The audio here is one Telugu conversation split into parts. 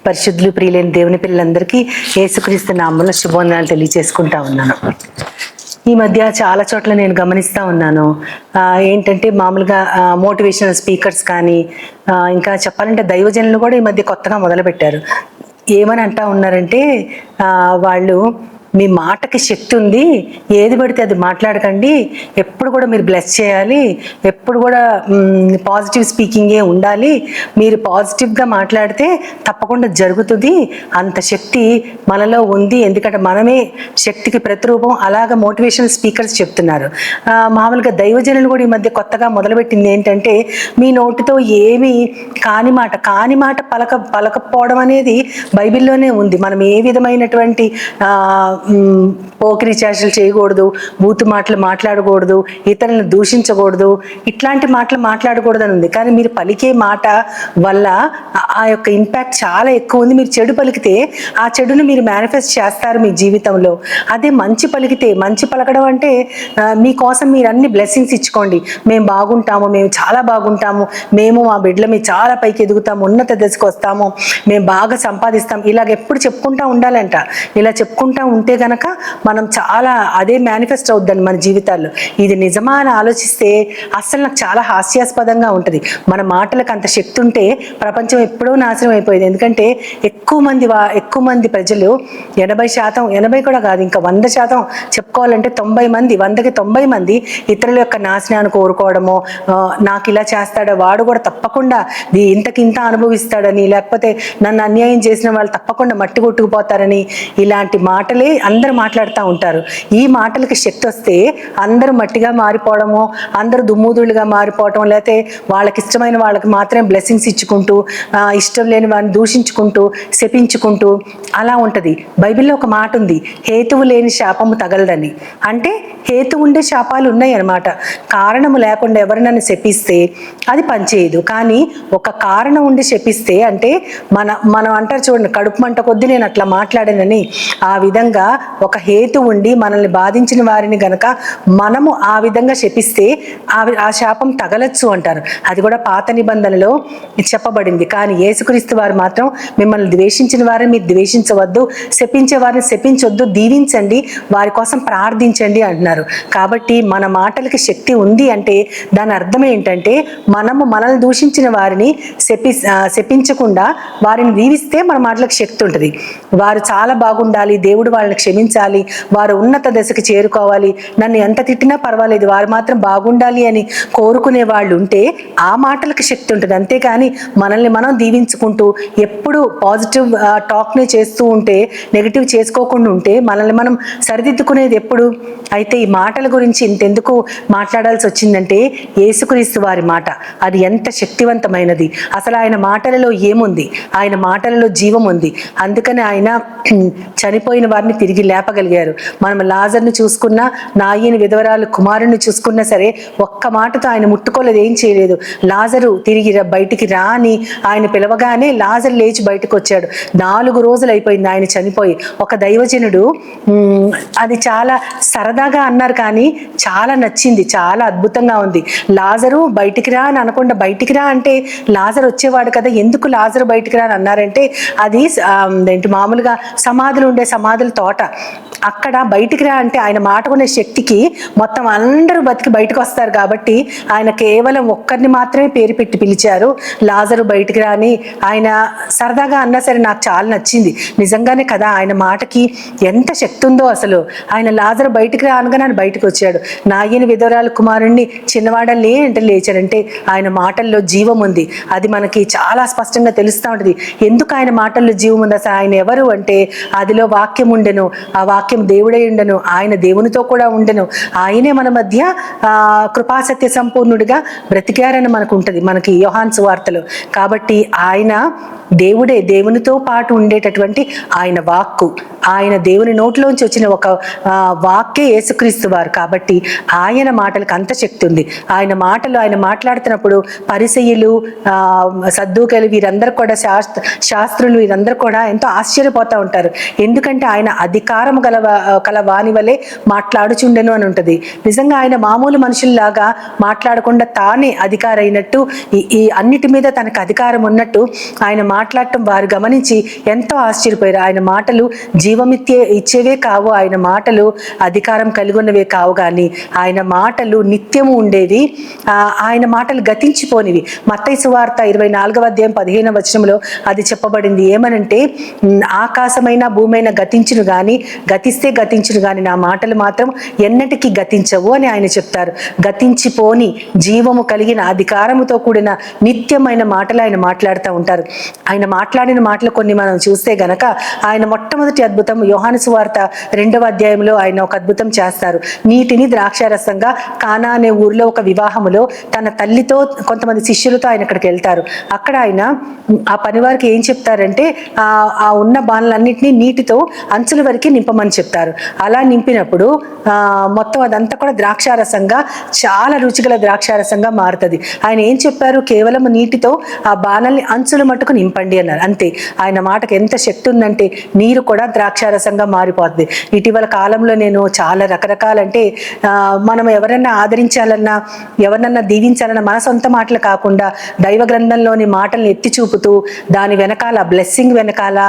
పరిశుద్ధులు ప్రియులైన దేవుని పిల్లలందరికీ యేసుక్రీస్తు నామములో శుభవందనాలు తెలియజేసుకుంటా ఉన్నాను. ఈ మధ్య చాలా చోట్ల నేను గమనిస్తూ ఉన్నాను, ఏంటంటే మామూలుగా మోటివేషనల్ స్పీకర్స్ కానీ ఇంకా చెప్పాలంటే దైవజనులు కూడా ఈ మధ్య కొత్తగా మొదలుపెట్టారు. ఏమని అంటా ఉన్నారంటే, వాళ్ళు మీ మాటకి శక్తి ఉంది, ఏది పడితే అది మాట్లాడకండి, ఎప్పుడు కూడా మీరు బ్లెస్ చేయాలి, ఎప్పుడు కూడా పాజిటివ్ స్పీకింగే ఉండాలి, మీరు పాజిటివ్గా మాట్లాడితే తప్పకుండా జరుగుతుంది, అంత శక్తి మనలో ఉంది, ఎందుకంటే మనమే శక్తికి ప్రతిరూపం. అలాగ మోటివేషనల్ స్పీకర్స్ చెప్తున్నారు. మామూలుగా దైవజనులు కూడా ఈ మధ్య కొత్తగా మొదలుపెట్టింది ఏంటంటే, మీ నోటితో ఏమి కాని మాట పలకపోవడం అనేది బైబిల్లోనే ఉంది. మనం ఏ విధమైనటువంటి పోకిరి చేష్టలు చేయకూడదు, బూతు మాటలు మాట్లాడకూడదు, ఇతరులను దూషించకూడదు, ఇట్లాంటి మాటలు మాట్లాడకూడదని ఉంది. కానీ మీరు పలికే మాట వల్ల ఆ యొక్క ఇంపాక్ట్ చాలా ఎక్కువ ఉంది. మీరు చెడు పలికితే ఆ చెడును మీరు మేనిఫెస్ట్ చేస్తారు మీ జీవితంలో. అదే మంచి పలికితే, మంచి పలకడం అంటే మీకోసం మీరు అన్ని బ్లెస్సింగ్స్ ఇచ్చుకోండి, మేము బాగుంటాము, మేము చాలా బాగుంటాము, మేము మా బిడ్డల మీద చాలా పైకి ఎదుగుతాము, ఉన్నత దశకు వస్తాము, మేము బాగా సంపాదిస్తాం, ఇలాగ ఎప్పుడు చెప్పుకుంటా ఉండాలంట. ఇలా చెప్పుకుంటా ఉంటే గనక మనం చాలా అదే మేనిఫెస్ట్ అవుద్దని మన జీవితాల్లో. ఇది నిజమా అని ఆలోచిస్తే అసలు నాకు చాలా హాస్యాస్పదంగా ఉంటుంది. మన మాటలకు అంత శక్తి ఉంటే ప్రపంచం ఎప్పుడో నాశనం అయిపోయింది. ఎందుకంటే ఎక్కువ మంది ప్రజలు 80%, 80 కూడా కాదు, ఇంకా 100% చెప్పుకోవాలంటే 90 మంది, 100కి 90 మంది ఇతరుల యొక్క నాశనాన్ని కోరుకోవడము, నాకు ఇలా చేస్తాడో వాడు కూడా తప్పకుండా ఇంతకింత అనుభవిస్తాడని, లేకపోతే నన్ను అన్యాయం చేసిన వాళ్ళు తప్పకుండా మట్టి కొట్టుకుపోతారని, ఇలాంటి మాటలే అందరూ మాట్లాడుతూ ఉంటారు. ఈ మాటలకి శక్తి వస్తే అందరూ మట్టిగా మారిపోవడము, అందరూ దుమ్ముదుళ్ళుగా మారిపోవటం, లేకపోతే వాళ్ళకి ఇష్టమైన వాళ్ళకి మాత్రమే బ్లెస్సింగ్స్ ఇచ్చుకుంటూ, ఇష్టం లేని వారిని దూషించుకుంటూ, శపించుకుంటూ అలా ఉంటుంది. బైబిల్లో ఒక మాట ఉంది, హేతువు లేని శాపము తగలదని. అంటే హేతు ఉండే శాపాలు ఉన్నాయి అన్నమాట. కారణము లేకుండా ఎవరినైనా శపిస్తే అది పనిచేయదు. కానీ ఒక కారణం ఉండి శపిస్తే, అంటే మనం అంటారు చూడండి, కడుపు మంట కొద్దీ నేను అట్లా మాట్లాడానని, ఆ విధంగా ఒక హేతు ఉండి మనల్ని బాధించిన వారిని గనక మనము ఆ విధంగా శపిస్తే ఆ శాపం తగలచ్చు అంటారు. అది కూడా పాత నిబంధనలో చెప్పబడింది. కానీ యేసుక్రీస్తు వారు మాత్రం మిమ్మల్ని ద్వేషించిన వారిని మీరు ద్వేషించవద్దు, శపించే వారిని శపించొద్దు, దీవించండి, వారి కోసం ప్రార్థించండి అంటున్నారు. కాబట్టి మన మాటలకి శక్తి ఉంది అంటే దాని అర్థం ఏంటంటే, మనల్ని దూషించిన వారిని శపించకుండా వారిని దీవిస్తే మన మాటలకు శక్తి ఉంటుంది. వారు చాలా బాగుండాలి, దేవుడు వాళ్ళని క్షమించాలి, వారు ఉన్నత దశకి చేరుకోవాలి, నన్ను ఎంత తిట్టినా పర్వాలేదు, వారు మాత్రం బాగుండాలి అని కోరుకునే వాళ్ళు ఉంటే ఆ మాటలకు శక్తి ఉంటుంది. అంతేకాని మనల్ని మనం దీవించుకుంటూ ఎప్పుడు పాజిటివ్ టాక్నే చేస్తూ ఉంటే, నెగిటివ్ చేసుకోకుండా ఉంటే మనల్ని మనం సరిదిద్దుకునేది ఎప్పుడు? అయితే ఈ మాటల గురించి ఇంతెందుకు మాట్లాడాల్సి వచ్చిందంటే, యేసుక్రీస్తు వారి మాట అది ఎంత శక్తివంతమైనది. అసలు ఆయన మాటలలో ఏముంది? ఆయన మాటలలో జీవం ఉంది. అందుకని ఆయన చనిపోయిన వారిని తిరిగి లేపగలిగారు. మనం లాజర్ని చూసుకున్నా, నాయని విధవరాలు కుమారుని చూసుకున్నా సరే ఒక్క మాటతో ఆయన ముట్టుకోలేదు, ఏం చేయలేదు. లాజరు తిరిగి బయటికి రా అని ఆయన పిలవగానే లాజరు లేచి బయటకు వచ్చాడు. 4 రోజులు అయిపోయింది ఆయన చనిపోయి. ఒక దైవజనుడు అది చాలా సరదాగా అన్నారు, కానీ చాలా నచ్చింది, చాలా అద్భుతంగా ఉంది. లాజరు బయటికి రా అని అనకుండా, బయటికి రా అంటే లాజరు వచ్చేవాడు కదా, ఎందుకు లాజరు బయటికి రా అని అన్నారంటే, అది ఏంటి మామూలుగా సమాధులు ఉండే సమాధుల తోట, అక్కడ బయటికి రా అంటే ఆయన మాటకునే శక్తికి మొత్తం అందరూ బతికి బయటకు వస్తారు. కాబట్టి ఆయన కేవలం ఒక్కరిని మాత్రమే పేరు పెట్టి పిలిచారు, లాజరు బయటికి రా అని. ఆయన సరదాగా అన్నా సరే నాకు చాలా నచ్చింది. నిజంగానే కదా, ఆయన మాటకి ఎంత శక్తి ఉందో అసలు. ఆయన లాజరు బయటికి రా అనగానే ఆయన బయటకు వచ్చాడు. నాయని విధవరాలు కుమారుణ్ణి చిన్నవాడలే అంటే లేచాడంటే ఆయన మాటల్లో జీవం ఉంది. అది మనకి చాలా స్పష్టంగా తెలుస్తూ ఉంటుంది. ఎందుకు ఆయన మాటల్లో జీవం ఉంది? అసలు ఆయన ఎవరు అంటే, అదిలో వాక్యం ఉండెను, ఆ వాక్యం దేవుడై ఉండెను, ఆయన దేవునితో కూడా ఉండెను, ఆయనే మన మధ్య కృపాసత్య సంపూర్ణుడిగా బ్రతికారని మనకు ఉంటుంది, మనకి యోహాను సువార్తలో. కాబట్టి ఆయన దేవుడే, దేవునితో పాటు ఉండేటటువంటి ఆయన వాక్కు, ఆయన దేవుని నోట్లోంచి వచ్చిన ఒక వాక్యే యేసుక్రీస్తు వారు. కాబట్టి ఆయన మాటలకు అంత శక్తి ఉంది. ఆయన మాటలు ఆయన మాట్లాడుతున్నప్పుడు పరిసయ్యులు, సద్దూకలు, వీరందరూ కూడా శాస్త్రులు, వీరందరూ కూడా ఎంతో ఆశ్చర్యపోతూ ఉంటారు. ఎందుకంటే ఆయన అధికారం గల కల వాని వలె మాట్లాడుచుండెను అని ఉంటుంది. నిజంగా ఆయన మామూలు మనుషుల్లాగా మాట్లాడకుండా తానే అధికారి అయినట్టు, ఈ అన్నిటి మీద తనకు అధికారం ఉన్నట్టు ఆయన మాట్లాడటం వారు గమనించి ఎంతో ఆశ్చర్యపోయారు. ఆయన మాటలు ఇచ్చేవే కావు, ఆయన మాటలు అధికారం కలిగి ఉన్నవే కావు, కానీ ఆయన మాటలు నిత్యము ఉండేవి, ఆయన మాటలు గతించిపోనివి. మత్తయి సువార్త 24వ అధ్యాయం 15వ వచనంలో అది చెప్పబడింది. ఏమనంటే, ఆకాశమైన భూమైన గతించును గాని, గతించును గాని నా మాటలు మాత్రం ఎన్నటికీ గతించవు అని ఆయన చెప్తారు. గతించిపోని జీవము కలిగిన అధికారముతో కూడిన నిత్యమైన మాటలు ఆయన మాట్లాడుతూ ఉంటారు. ఆయన మాట్లాడిన మాటలు కొన్ని మనం చూస్తే గనక, ఆయన మొట్టమొదటి అద్భుతం యోహాను సువార్త 2వ అధ్యాయంలో ఆయన ఒక అద్భుతం చేస్తారు. నీటిని ద్రాక్షారసంగా కానా అనే ఊరిలో ఒక వివాహములో తన తల్లితో కొంతమంది శిష్యులతో ఆయన అక్కడికి వెళ్తారు. అక్కడ ఆయన ఆ పని వారికి ఏం చెప్తారంటే, ఆ ఉన్న బాణలన్నింటినీ నీటితో అంచుల వరకు నింపమని చెప్తారు. అలా నింపినప్పుడు మొత్తం అదంతా కూడా ద్రాక్షారసంగా, చాలా రుచిగల ద్రాక్షారసంగా మారుతుంది. ఆయన ఏం చెప్పారు? కేవలం నీటితో ఆ బాణల్ని అంచుల మట్టుకు నింపండి అన్నారు. అంతే. ఆయన మాటకు ఎంత శక్తి ఉందంటే నీరు కూడా ద్రాక్షారసంగా మారిపోతుంది. ఇటీవల కాలంలో నేను చాలా రకరకాలంటే మనం ఎవరన్నా ఆదరించాలన్నా, ఎవరినన్నా దీవించాలన్నా మన సొంత మాటలు కాకుండా దైవ గ్రంథంలోని మాటల్ని ఎత్తి చూపుతూ, దాని వెనకాల బ్లెస్సింగ్ వెనకాల,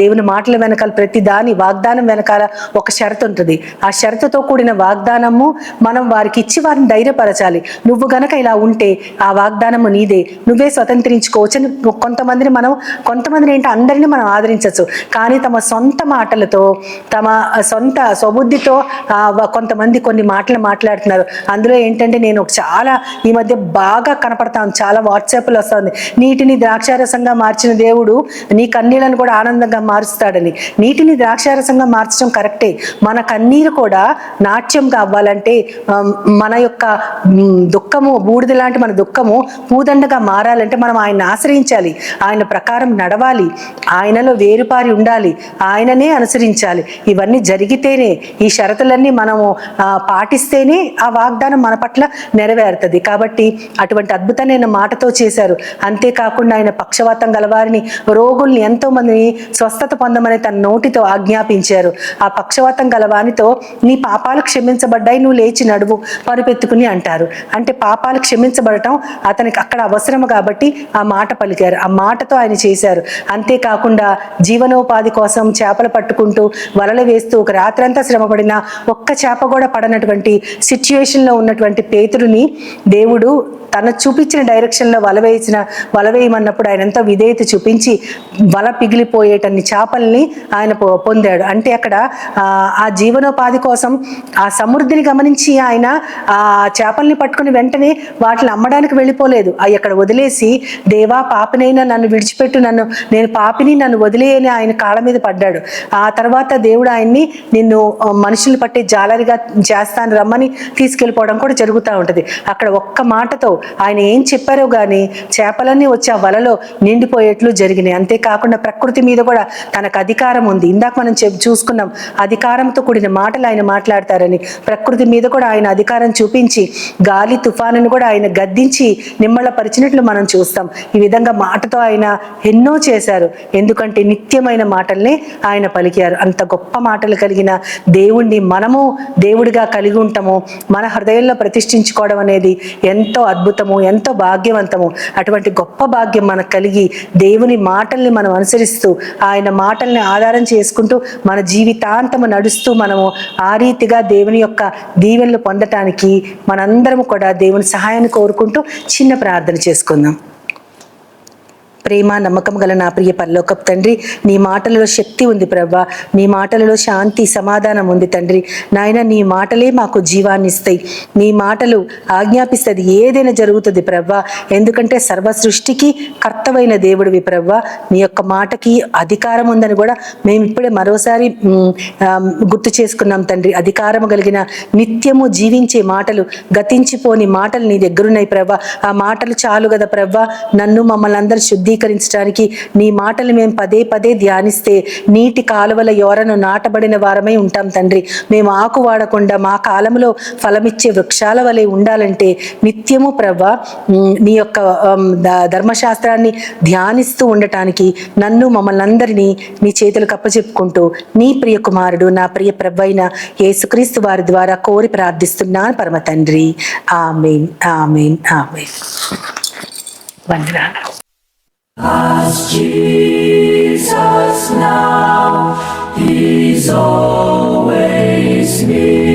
దేవుని మాటల వెనకాల, ప్రతి దాని వాగ్దానం వెనకాల ఒక షరతు ఉంటుంది. ఆ షరతుతో కూడిన వాగ్దానము మనం వారికి ఇచ్చి వారిని ధైర్యపరచాలి. నువ్వు గనక ఇలా ఉంటే ఆ వాగ్దానము నీదే, నువ్వే స్వతంత్రించుకోవచ్చు అని కొంతమందిని ఏంటి, అందరినీ మనం ఆదరించవచ్చు. కానీ తమ సొంత మాటలతో, తమ సొంత స్వబుద్ధితో కొంతమంది కొన్ని మాటలు మాట్లాడుతున్నారు. అందులో ఏంటంటే, నేను చాలా ఈ మధ్య బాగా కనపడతాను, చాలా వాట్సాప్లో వస్తుంది, నీటిని ద్రాక్షారసంగా మార్చిన దేవుడు నీ కన్నీళ్లను కూడా ఆనందంగా మారుస్తాడని. నీటిని ద్రాక్షారసంగా మార్చడం కరెక్టే. మన కన్నీరు కూడా నాట్యంగా అవ్వాలంటే, మన యొక్క దుఃఖము, బూడిద లాంటి మన దుఃఖము పూదండగా మారాలంటే మనం ఆయన్ని ఆశ్రయించాలి, ఆయన ప్రకారం నడవాలి, ఆయనలో వేరుపారి ఉండాలి, ఆయననే అనుసరించాలి. ఇవన్నీ జరిగితేనే, ఈ షరతులన్నీ మనము పాటిస్తేనే ఆ వాగ్దానం మన పట్ల నెరవేరుతుంది. కాబట్టి అటువంటి అద్భుతమైన మాటతో చేశారు. అంతేకాకుండా ఆయన పక్షవాతం గలవారిని, రోగుల్ని, ఎంతో మందిని స్వస్థత పొందమని తన నోటితో ఆజ్ఞాపించారు. ఆ పక్షవాతం గలవానితో నీ పాపాలు క్షమించబడ్డాయి, నువ్వు లేచి నడువు, పరుపెత్తుకుని అంటారు. అంటే పాపాలు క్షమించబడటం అతనికి అక్కడ అవసరము కాబట్టి ఆ మాట పలికారు. ఆ మాటతో ఆయన చేశారు. అంతేకాకుండా జీవనోపాధి కోసం చేపలు పట్టుకుంటూ వలలు వేస్తూ ఒక రాత్రంతా శ్రమపడిన ఒక్క చేప కూడా పడనటువంటి సిచ్యువేషన్లో ఉన్నటువంటి పేతురుని దేవుడు తన చూపించిన డైరెక్షన్లో వల వేయమన్నప్పుడు ఆయన ఎంతో విధేయత చూపించి వల పిగిలిపోయేటన్ని చేపల్ని ఆయన పొందాడు. అంటే అక్కడ ఆ జీవనోపాధి కోసం ఆ సమృద్ధిని గమనించి ఆయన ఆ చేపల్ని పట్టుకుని వెంటనే వాటిని అమ్మడానికి వెళ్ళిపోలేదు. అవి అక్కడ వదిలేసి, దేవా పాపినైనా నన్ను విడిచిపెట్టు, నేను పాపిని, నన్ను వదిలేయని ఆయన కాళ్ళ మీద పడ్డాడు. ఆ తర్వాత దేవుడు ఆయన్ని, నిన్ను మనుషులు పట్టే జాలరిగా చేస్తాను రమ్మని తీసుకెళ్ళిపోవడం కూడా జరుగుతూ ఉంటుంది. అక్కడ ఒక్క మాటతో ఆయన ఏం చెప్పారో కానీ చేపలన్నీ వచ్చి ఆ వలలో నిండిపోయేట్లు జరిగినాయి. అంతేకాకుండా ప్రకృతి మీద కూడా తనకు అధికారం ఉంది. ఇందాక మనం చూసుకున్నాం, అధికారంతో కూడిన మాటలు ఆయన మాట్లాడతారని. ప్రకృతి మీద కూడా ఆయన అధికారం చూపించి గాలి తుఫానును కూడా ఆయన గద్దించి నిమ్మళపరిచినట్లు మనం చూస్తాం. ఈ విధంగా మాటతో ఆయన ఎన్నో చేశారు. ఎందుకంటే నిత్యమైన మాటల్ని ఆయన పలికారు. అంత గొప్ప మాటలు కలిగిన దేవుణ్ణి మనము దేవుడిగా కలిగి ఉంటాము. మన హృదయంలో ప్రతిష్ఠించుకోవడం అనేది ఎంతో అద్భుతము, ఎంతో భాగ్యవంతము. అటువంటి గొప్ప భాగ్యం మనకు కలిగి దేవుని మాటల్ని మనం అనుసరిస్తూ, ఆయన మాటల్ని ఆధారం చేసుకుంటూ మన జీవితాంతము నడుస్తూ మనము ఆ రీతిగా దేవుని యొక్క దీవెనలు పొందటానికి మనందరము కూడా దేవుని సహాయాన్ని కోరుకుంటూ చిన్న ప్రార్థన చేసుకుందాం. ప్రేమ నమ్మకం గల నా ప్రియ పరలోకపు తండ్రి, నీ మాటలలో శక్తి ఉంది ప్రభా, నీ మాటలలో శాంతి సమాధానం ఉంది తండ్రి. నాయన, నీ మాటలే మాకు జీవాన్ని ఇస్తాయి. నీ మాటలు ఆజ్ఞాపిస్తుంది, ఏదైనా జరుగుతుంది ప్రభా. ఎందుకంటే సర్వ సృష్టికి కర్తవైన దేవుడివి ప్రభా. నీ యొక్క మాటకి అధికారం ఉందని కూడా మేము ఇప్పుడే మరోసారి గుర్తు చేసుకున్నాం తండ్రి. అధికారం కలిగిన నిత్యము జీవించే మాటలు, గతించిపోని మాటలు నీ దగ్గరున్నాయి ప్రభా. ఆ మాటలు చాలు కదా ప్రభా, నన్ను మమ్మల్ని అందరూ శుద్ధి అంగీకరించడానికి నీ మాటలు మేము పదే పదే ధ్యానిస్తే నీటి కాలువల యోరను నాటబడిన వారమై ఉంటాం తండ్రి. మేము ఆకు వాడకుండా మా కాలంలో ఫలమిచ్చే వృక్షాల వలె ఉండాలంటే నిత్యము ప్రవ్వా నీ యొక్క ధర్మశాస్త్రాన్ని ధ్యానిస్తూ ఉండటానికి నన్ను మమ్మల్ని అందరినీ నీ చేతులకు అప్పచెప్పుకుంటూ నీ ప్రియ కుమారుడు నా ప్రియ ప్రభువైన యేసుక్రీస్తు వారి ద్వారా కోరి ప్రార్థిస్తున్నాను పరమ తండ్రి. ఆమేన్, ఆమేన్, ఆమేన్. వందనాలు. As Jesus now, He's always near.